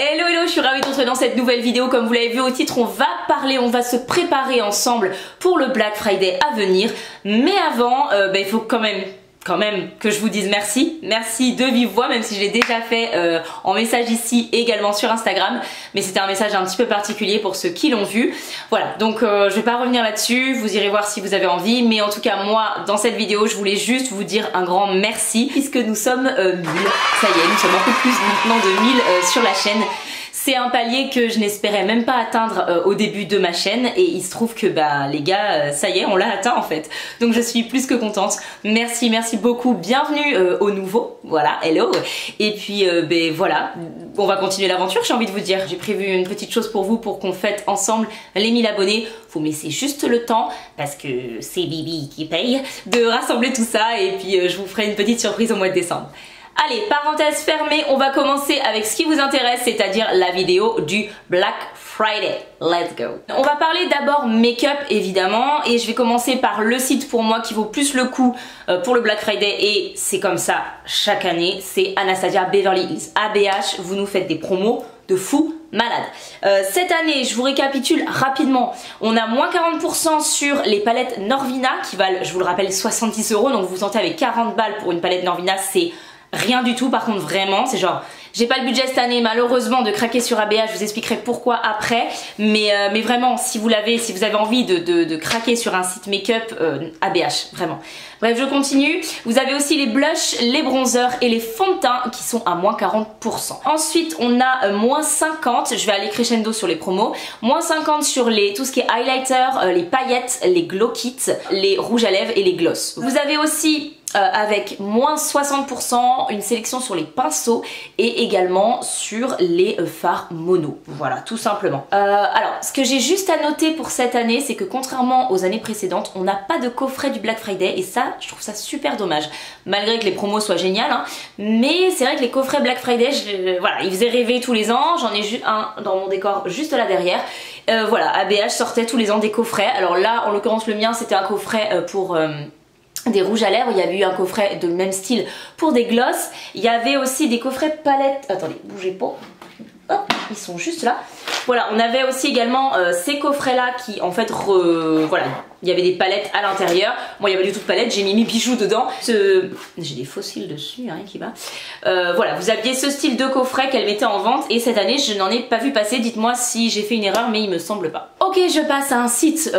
Hello hello, je suis ravie de vous retrouver dans cette nouvelle vidéo. Comme vous l'avez vu au titre, on va se préparer ensemble pour le Black Friday à venir. Mais avant, il faut quand même que je vous dise merci de vive voix, même si je l'ai déjà fait en message ici et également sur Instagram, mais c'était un message un petit peu particulier pour ceux qui l'ont vu. Voilà, donc je vais pas revenir là-dessus, vous irez voir si vous avez envie, mais en tout cas moi dans cette vidéo je voulais juste vous dire un grand merci puisque nous sommes 1000, ça y est, nous sommes un peu plus maintenant de 1000 sur la chaîne. C'est un palier que je n'espérais même pas atteindre au début de ma chaîne et il se trouve que les gars, ça y est, on l'a atteint en fait. Donc je suis plus que contente. Merci beaucoup, bienvenue aux nouveaux, voilà, hello. Et puis voilà, on va continuer l'aventure, j'ai envie de vous dire. J'ai prévu une petite chose pour vous pour qu'on fête ensemble les 1000 abonnés. Vous me laissez juste le temps, parce que c'est Bibi qui paye, de rassembler tout ça et puis je vous ferai une petite surprise au mois de décembre. Allez, parenthèse fermée, on va commencer avec ce qui vous intéresse, c'est-à-dire la vidéo du Black Friday. Let's go. On va parler d'abord make-up évidemment et je vais commencer par le site pour moi qui vaut plus le coup pour le Black Friday et c'est comme ça chaque année, c'est Anastasia Beverly Hills. ABH, vous nous faites des promos de fou malade. Cette année, je vous récapitule rapidement, on a moins 40% sur les palettes Norvina qui valent, je vous le rappelle, 70 €, donc vous vous sentez avec 40 balles pour une palette Norvina, c'est rien du tout. Par contre vraiment c'est genre, j'ai pas le budget cette année malheureusement de craquer sur ABH, je vous expliquerai pourquoi après, mais vraiment si vous avez envie de craquer sur un site make-up, ABH vraiment. Bref, je continue. Vous avez aussi les blushs, les bronzers et les fonds de teint qui sont à moins 40%. Ensuite on a moins 50, je vais aller crescendo sur les promos, moins 50 sur tout ce qui est highlighter, les paillettes, les glow kits, les rouges à lèvres et les gloss. Vous avez aussi avec moins 60% une sélection sur les pinceaux et également sur les fards mono, voilà tout simplement. Alors ce que j'ai juste à noter pour cette année, c'est que contrairement aux années précédentes, on n'a pas de coffret du Black Friday et ça je trouve ça super dommage, malgré que les promos soient géniales hein, mais c'est vrai que les coffrets Black Friday, voilà, ils faisaient rêver tous les ans. J'en ai juste un dans mon décor juste là derrière. Voilà, ABH sortait tous les ans des coffrets. Alors là en l'occurrence le mien c'était un coffret pour des rouges à lèvres, il y avait eu un coffret de même style pour des gloss, il y avait aussi des coffrets palettes, attendez, bougez pas, hop, ils sont juste là. Voilà, on avait aussi également ces coffrets là qui en fait, voilà, il y avait des palettes à l'intérieur. Moi il n'y avait du tout de palette, j'ai mis mes bijoux dedans. J'ai des fossiles dessus, hein, qui va. Voilà, vous aviez ce style de coffret qu'elle mettait en vente et cette année je n'en ai pas vu passer. Dites-moi si j'ai fait une erreur, mais il me semble pas. Ok, je passe à un site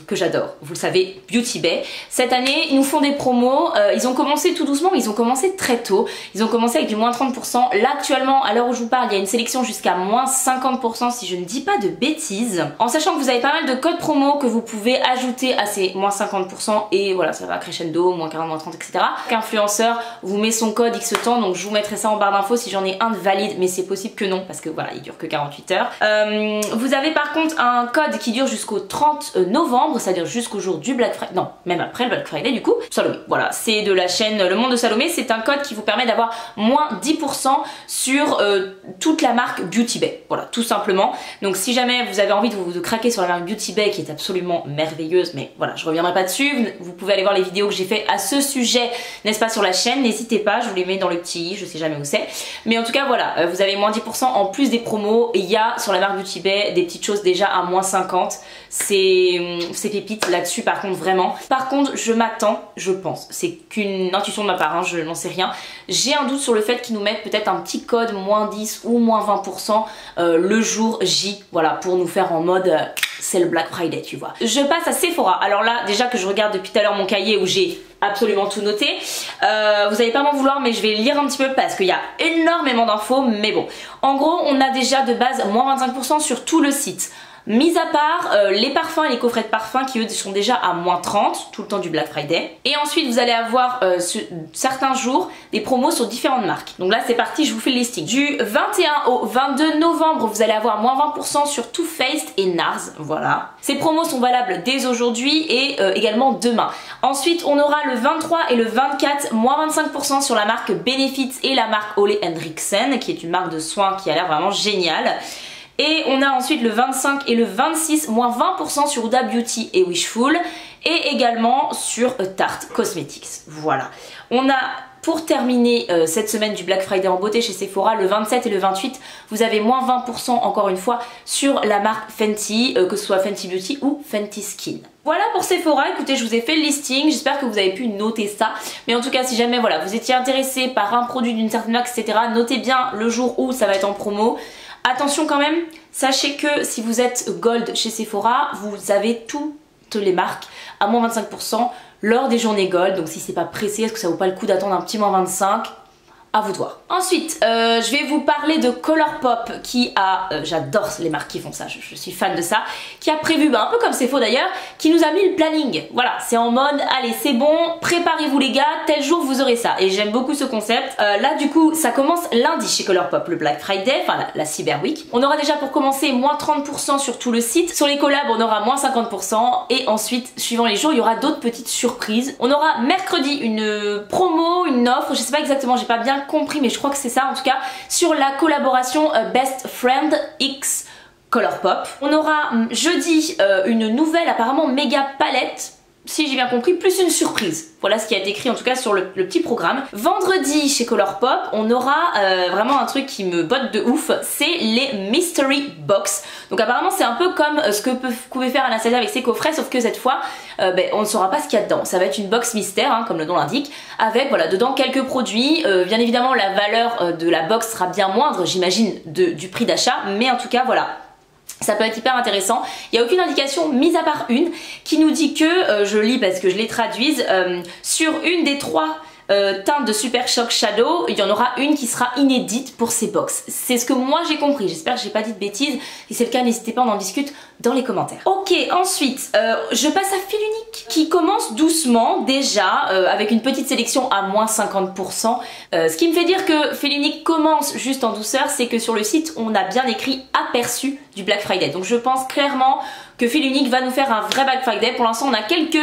que j'adore, vous le savez, Beauty Bay. Cette année ils nous font des promos, ils ont commencé tout doucement mais ils ont commencé très tôt. Ils ont commencé avec du moins 30%. Là actuellement, à l'heure où je vous parle, il y a une sélection jusqu'à moins 50% si je ne dis pas de bêtises. En sachant que vous avez pas mal de codes promo que vous pouvez ajouter à ces moins 50% et voilà, ça va crescendo, moins 40, moins 30, etc. Qu'influenceur vous met son code X temps, donc je vous mettrai ça en barre d'infos si j'en ai un de valide, mais c'est possible que non parce que voilà, il dure que 48 heures. Vous avez par contre un code qui dure jusqu'au 30 novembre, c'est-à-dire jusqu'au jour du Black Friday, non, même après le Black Friday du coup. Salomé, voilà, c'est de la chaîne Le Monde de Salomé, c'est un code qui vous permet d'avoir moins 10% sur toute la marque Beauty Bay, voilà, tout simplement. Donc si jamais vous avez envie de craquer sur la marque Beauty Bay qui est absolument merveilleuse, mais voilà, je reviendrai pas dessus, vous pouvez aller voir les vidéos que j'ai fait à ce sujet, n'est-ce pas, sur la chaîne, n'hésitez pas, je vous les mets dans le petit i, je sais jamais où c'est. Mais en tout cas voilà, vous avez moins 10% en plus des promos, et il y a sur la marque Beauty Bay des petites choses déjà à moins 50, c'est pépite là-dessus par contre vraiment. Par contre je m'attends, je pense, c'est qu'une intuition de ma part, hein, je n'en sais rien, j'ai un doute sur le fait qu'ils nous mettent peut-être un petit code moins 10 ou moins 20% le jour J, voilà, pour nous faire en mode c'est le Black Friday, tu vois. Je passe à Sephora. Alors là, déjà que je regarde depuis tout à l'heure mon cahier où j'ai absolument tout noté, vous allez pas m'en vouloir mais je vais lire un petit peu parce qu'il y a énormément d'infos, mais bon. En gros, on a déjà de base moins 25% sur tout le site. Mis à part les parfums et les coffrets de parfums qui eux sont déjà à moins 30 tout le temps du Black Friday. Et ensuite vous allez avoir certains jours des promos sur différentes marques. Donc là c'est parti, je vous fais le listing. Du 21 au 22 novembre vous allez avoir moins 20% sur Too Faced et NARS, voilà. Ces promos sont valables dès aujourd'hui et également demain. Ensuite on aura le 23 et le 24 moins 25% sur la marque Benefit et la marque Ole Henriksen qui est une marque de soins qui a l'air vraiment géniale. Et on a ensuite le 25 et le 26, moins 20% sur Huda Beauty et Wishful, et également sur Tarte Cosmetics. Voilà. On a pour terminer cette semaine du Black Friday en beauté chez Sephora, le 27 et le 28, vous avez moins 20% encore une fois sur la marque Fenty, que ce soit Fenty Beauty ou Fenty Skin. Voilà pour Sephora, écoutez, je vous ai fait le listing, j'espère que vous avez pu noter ça. Mais en tout cas, si jamais voilà, vous étiez intéressé par un produit d'une certaine marque, etc., notez bien le jour où ça va être en promo. Attention quand même, sachez que si vous êtes Gold chez Sephora, vous avez toutes les marques à moins 25% lors des journées Gold. Donc si c'est pas pressé, est-ce que ça vaut pas le coup d'attendre un petit moins 25 ? À vous de voir. Ensuite, je vais vous parler de Colourpop qui a, j'adore les marques qui font ça, je suis fan de ça, qui a prévu, un peu comme c'est faux d'ailleurs, qui nous a mis le planning. Voilà, c'est en mode, allez c'est bon, préparez-vous les gars, tel jour vous aurez ça. Et j'aime beaucoup ce concept. Là du coup, ça commence lundi chez Colourpop, le Black Friday, enfin la Cyber Week. On aura déjà pour commencer moins 30% sur tout le site. Sur les collabs, on aura moins 50%. Et ensuite, suivant les jours, il y aura d'autres petites surprises. On aura mercredi une promo, une offre, je sais pas exactement, j'ai pas bien compris, mais je crois que c'est ça en tout cas, sur la collaboration Best Friend X Colourpop. On aura jeudi une nouvelle apparemment méga palette, si j'ai bien compris, plus une surprise. Voilà ce qui a été écrit en tout cas sur le petit programme. Vendredi chez Colourpop, on aura vraiment un truc qui me botte de ouf, c'est les Mystery Box. Donc apparemment c'est un peu comme ce que pouvait faire Anastasia avec ses coffrets, sauf que cette fois on ne saura pas ce qu'il y a dedans. Ça va être une box mystère, hein, comme le nom l'indique, avec voilà dedans quelques produits. Bien évidemment la valeur de la box sera bien moindre, j'imagine, du prix d'achat, mais en tout cas voilà. Ça peut être hyper intéressant. Il n'y a aucune indication, mis à part une, qui nous dit que, je lis parce que je les traduise, sur une des 3 teintes de Super Shock Shadow, il y en aura une qui sera inédite pour ces box. C'est ce que moi j'ai compris, j'espère que j'ai pas dit de bêtises. Si c'est le cas, n'hésitez pas, on en discute dans les commentaires. Ok, ensuite, je passe à Fil Unique, qui commence doucement déjà, avec une petite sélection à moins 50%. Ce qui me fait dire que Fil Unique commence juste en douceur, c'est que sur le site, on a bien écrit aperçu du Black Friday. Donc je pense clairement que Fil Unique va nous faire un vrai Black Friday. Pour l'instant on a quelques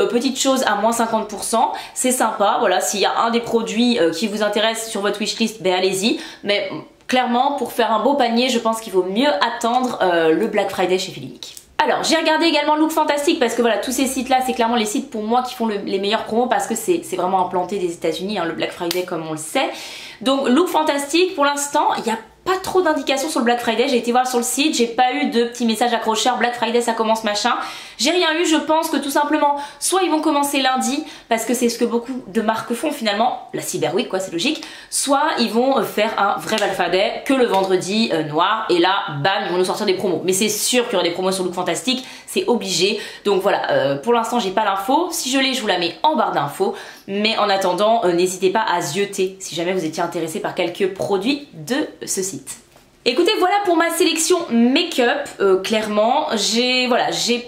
petites choses à moins 50%, c'est sympa, voilà, s'il y a un des produits qui vous intéresse sur votre wishlist, ben allez-y, mais clairement pour faire un beau panier je pense qu'il vaut mieux attendre le Black Friday chez Fil Unique. Alors j'ai regardé également Look Fantastic parce que voilà, tous ces sites là c'est clairement les sites pour moi qui font les meilleurs promos parce que c'est vraiment implanté des États-Unis, hein, le Black Friday comme on le sait. Donc Look Fantastic, pour l'instant il y a pas trop d'indications sur le Black Friday, j'ai été voir sur le site, j'ai pas eu de petits messages accrocheurs, Black Friday ça commence machin, j'ai rien eu. Je pense que tout simplement, soit ils vont commencer lundi, parce que c'est ce que beaucoup de marques font finalement, la Cyber Week quoi, c'est logique, soit ils vont faire un vrai Black Friday que le vendredi noir, et là, bam, ils vont nous sortir des promos. Mais c'est sûr qu'il y aura des promos sur Look Fantastic, c'est obligé, donc voilà, pour l'instant j'ai pas l'info, si je l'ai je vous la mets en barre d'infos, mais en attendant, n'hésitez pas à zioter si jamais vous étiez intéressé par quelques produits de ce site. Écoutez, voilà pour ma sélection make-up, clairement, j'ai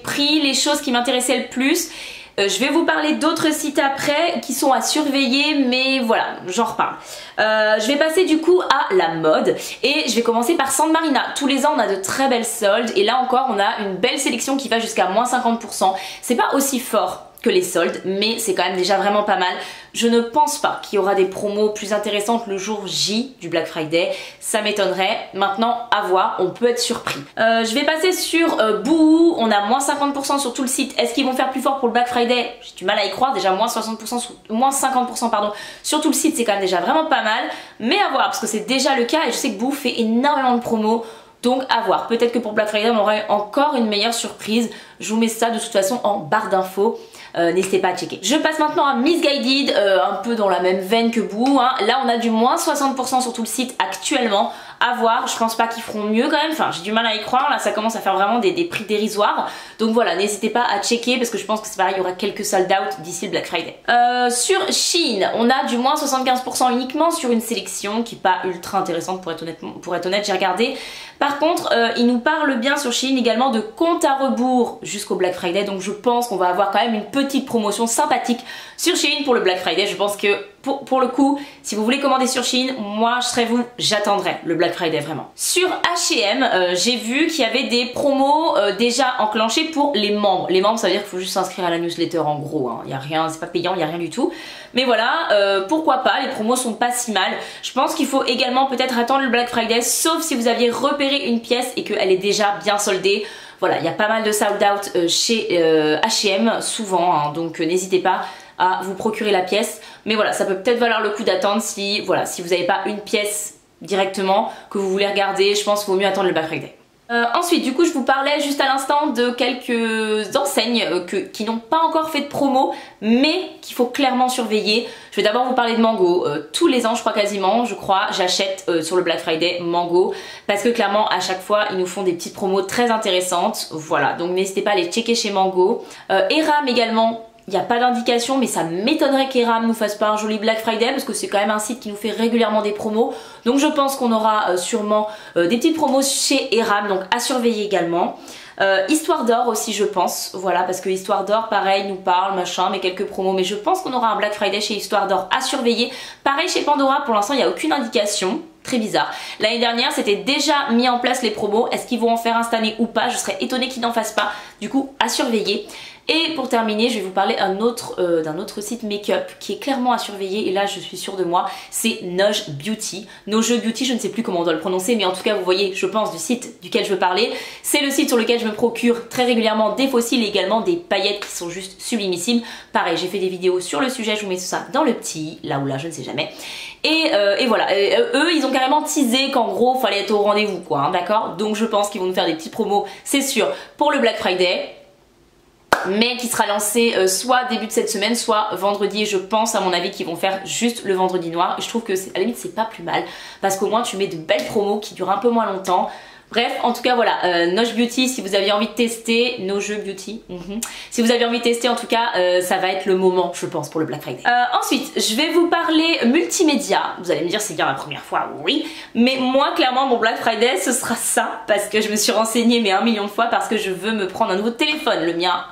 pris les choses qui m'intéressaient le plus. Je vais vous parler d'autres sites après qui sont à surveiller, mais voilà, j'en reparle. Je vais passer du coup à la mode et je vais commencer par Sand Marina. Tous les ans on a de très belles soldes et là encore on a une belle sélection qui va jusqu'à moins 50%. C'est pas aussi fort que les soldes, mais c'est quand même déjà vraiment pas mal. Je ne pense pas qu'il y aura des promos plus intéressantes le jour J du Black Friday, ça m'étonnerait. Maintenant, à voir, on peut être surpris. Je vais passer sur Boohoo, on a moins 50% sur tout le site. Est-ce qu'ils vont faire plus fort pour le Black Friday? J'ai du mal à y croire, déjà moins 50% pardon, sur tout le site, c'est quand même déjà vraiment pas mal. Mais à voir, parce que c'est déjà le cas et je sais que Boohoo fait énormément de promos. Donc à voir, peut-être que pour Black Friday on aura encore une meilleure surprise. Je vous mets ça de toute façon en barre d'infos. N'hésitez pas à checker. Je passe maintenant à Missguided, un peu dans la même veine que Boohoo, hein. Là on a du moins 60% sur tout le site actuellement. À voir, je pense pas qu'ils feront mieux quand même, enfin j'ai du mal à y croire, là ça commence à faire vraiment des prix dérisoires. Donc voilà, n'hésitez pas à checker parce que je pense que c'est pareil, il y aura quelques sold out d'ici le Black Friday. Sur Shein, on a du moins 75% uniquement sur une sélection qui est pas ultra intéressante pour être honnête, j'ai regardé. Par contre, il nous parle bien sur Shein également de compte à rebours jusqu'au Black Friday, donc je pense qu'on va avoir quand même une petite promotion sympathique sur Shein pour le Black Friday. Je pense que pour le coup, si vous voulez commander sur Shein, moi je serais vous, j'attendrai le Black Friday vraiment. Sur H&M, j'ai vu qu'il y avait des promos déjà enclenchées pour les membres. Les membres, ça veut dire qu'il faut juste s'inscrire à la newsletter en gros, hein. Il y a rien, c'est pas payant, il y a rien du tout. Mais voilà, pourquoi pas, les promos sont pas si mal. Je pense qu'il faut également peut-être attendre le Black Friday, sauf si vous aviez repéré une pièce et qu'elle est déjà bien soldée. Voilà, il y a pas mal de sold out chez H&M souvent, hein, donc n'hésitez pas à vous procurer la pièce. Mais voilà, ça peut peut-être valoir le coup d'attendre si, voilà, si vous n'avez pas une pièce directement que vous voulez regarder. Je pense qu'il vaut mieux attendre le Black Friday. Ensuite, du coup, je vous parlais juste à l'instant de quelques enseignes qui n'ont pas encore fait de promo, mais qu'il faut clairement surveiller. Je vais d'abord vous parler de Mango. Tous les ans, je crois quasiment, j'achète sur le Black Friday Mango, parce que clairement, à chaque fois, ils nous font des petites promos très intéressantes. Voilà, donc n'hésitez pas à les checker chez Mango. Eram également. Il n'y a pas d'indication, mais ça m'étonnerait qu'Eram nous fasse pas un joli Black Friday parce que c'est quand même un site qui nous fait régulièrement des promos. Donc je pense qu'on aura sûrement des petites promos chez Eram, donc à surveiller également. Histoire d'or aussi, je pense, voilà, parce que Histoire d'or, pareil, nous parle, machin, mais quelques promos, mais je pense qu'on aura un Black Friday chez Histoire d'or à surveiller. Pareil chez Pandora, pour l'instant, il n'y a aucune indication. Très bizarre. L'année dernière, c'était déjà mis en place les promos. Est-ce qu'ils vont en faire un cette année ou pas? Je serais étonnée qu'ils n'en fassent pas. Du coup, à surveiller. Et pour terminer, je vais vous parler d'un autre site make-up qui est clairement à surveiller. Et là, je suis sûre de moi, c'est Noje Beauty. Noje Beauty, je ne sais plus comment on doit le prononcer, mais en tout cas, vous voyez, je pense, du site duquel je veux parler. C'est le site sur lequel je me procure très régulièrement des fossiles et également des paillettes qui sont juste sublimissimes. Pareil, j'ai fait des vidéos sur le sujet, je vous mets tout ça dans le petit, là ou là, je ne sais jamais. Et voilà, eux ils ont carrément teasé qu'en gros fallait être au rendez-vous quoi, hein, d'accord? Donc je pense qu'ils vont nous faire des petites promos, c'est sûr, pour le Black Friday, mais qui sera lancé soit début de cette semaine, soit vendredi. Et je pense à mon avis qu'ils vont faire juste le vendredi noir. Et je trouve que à la limite c'est pas plus mal, parce qu'au moins tu mets de belles promos qui durent un peu moins longtemps. Bref, en tout cas voilà, Noje Beauty, si vous avez envie de tester, Noje Beauty, si vous avez envie de tester en tout cas, ça va être le moment je pense pour le Black Friday. Ensuite, je vais vous parler multimédia, vous allez me dire c'est bien la première fois, oui, mais moi clairement mon Black Friday ce sera ça, parce que je me suis renseignée mais 1 million de fois, parce que je veux me prendre un nouveau téléphone, le mien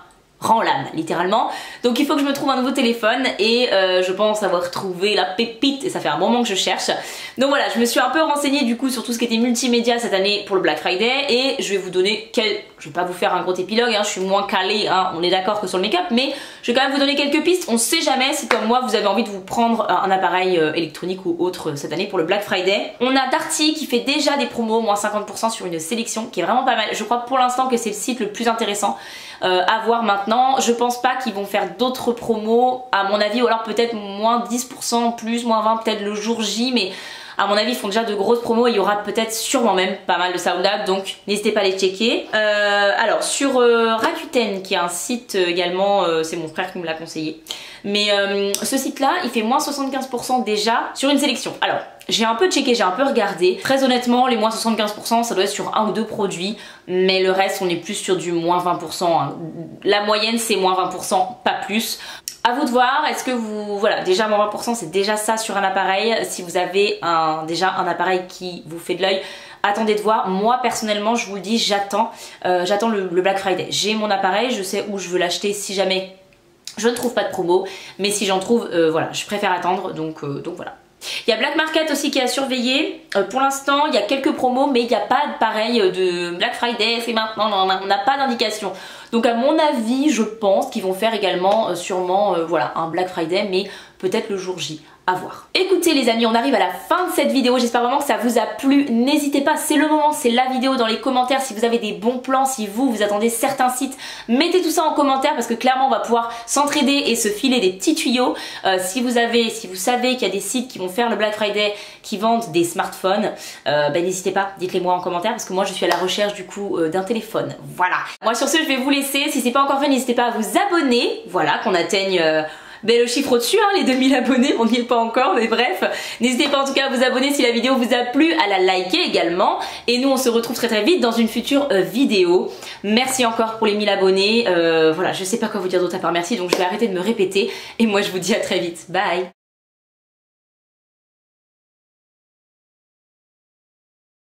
rend l'âme littéralement, donc il faut que je me trouve un nouveau téléphone et je pense avoir trouvé la pépite et ça fait un moment que je cherche. Donc voilà, je me suis un peu renseignée du coup sur tout ce qui était multimédia cette année pour le Black Friday et je vais vous donner je vais pas vous faire un gros épilogue, hein, je suis moins calée, hein, on est d'accord que sur le make-up, mais je vais quand même vous donner quelques pistes. On sait jamais si comme moi vous avez envie de vous prendre un appareil électronique ou autre cette année pour le Black Friday. On a Darty qui fait déjà des promos, moins 50% sur une sélection qui est vraiment pas mal. Je crois pour l'instant que c'est le site le plus intéressant à voir maintenant. Je pense pas qu'ils vont faire d'autres promos à mon avis, ou alors peut-être moins 10%, plus, moins 20% peut-être le jour J, mais à mon avis ils font déjà de grosses promos et il y aura peut-être sûrement même pas mal de sold out, donc n'hésitez pas à les checker. Alors sur Rakuten qui est un site également, c'est mon frère qui me l'a conseillé, mais ce site là il fait moins 75% déjà sur une sélection. Alors j'ai un peu checké, j'ai un peu regardé. Très honnêtement, les moins 75%, ça doit être sur 1 ou 2 produits, mais le reste, on est plus sur du moins 20%. Hein. La moyenne, c'est moins 20%, pas plus. À vous de voir, est-ce que vous... Voilà, déjà moins 20%, c'est déjà ça sur un appareil. Si vous avez déjà un appareil qui vous fait de l'œil, attendez de voir. Moi, personnellement, je vous le dis, j'attends le Black Friday. J'ai mon appareil, je sais où je veux l'acheter si jamais je ne trouve pas de promo. Mais si j'en trouve, voilà, je préfère attendre, donc voilà. Il y a Black Market aussi qui est à surveiller. Pour l'instant, il y a quelques promos, mais il n'y a pas de pareil de Black Friday, c'est maintenant, on n'a pas d'indication. Donc à mon avis, je pense qu'ils vont faire également sûrement voilà, un Black Friday, mais peut-être le jour J. À voir. Écoutez les amis, on arrive à la fin de cette vidéo, j'espère vraiment que ça vous a plu. N'hésitez pas, c'est le moment, c'est la vidéo, dans les commentaires si vous avez des bons plans, si vous attendez certains sites, mettez tout ça en commentaire parce que clairement on va pouvoir s'entraider et se filer des petits tuyaux. Si vous savez qu'il y a des sites qui vont faire le Black Friday, qui vendent des smartphones, n'hésitez pas, dites-les moi en commentaire parce que moi je suis à la recherche du coup d'un téléphone. Voilà. Moi sur ce je vais vous laisser, si c'est pas encore fait n'hésitez pas à vous abonner, voilà, qu'on atteigne... le chiffre au-dessus, hein, les 2000 abonnés, on n'y est pas encore, mais bref. N'hésitez pas en tout cas à vous abonner si la vidéo vous a plu, à la liker également. Et nous on se retrouve très très vite dans une future vidéo. Merci encore pour les 1000 abonnés. Voilà, je sais pas quoi vous dire d'autre à part merci, donc je vais arrêter de me répéter. Et moi je vous dis à très vite. Bye!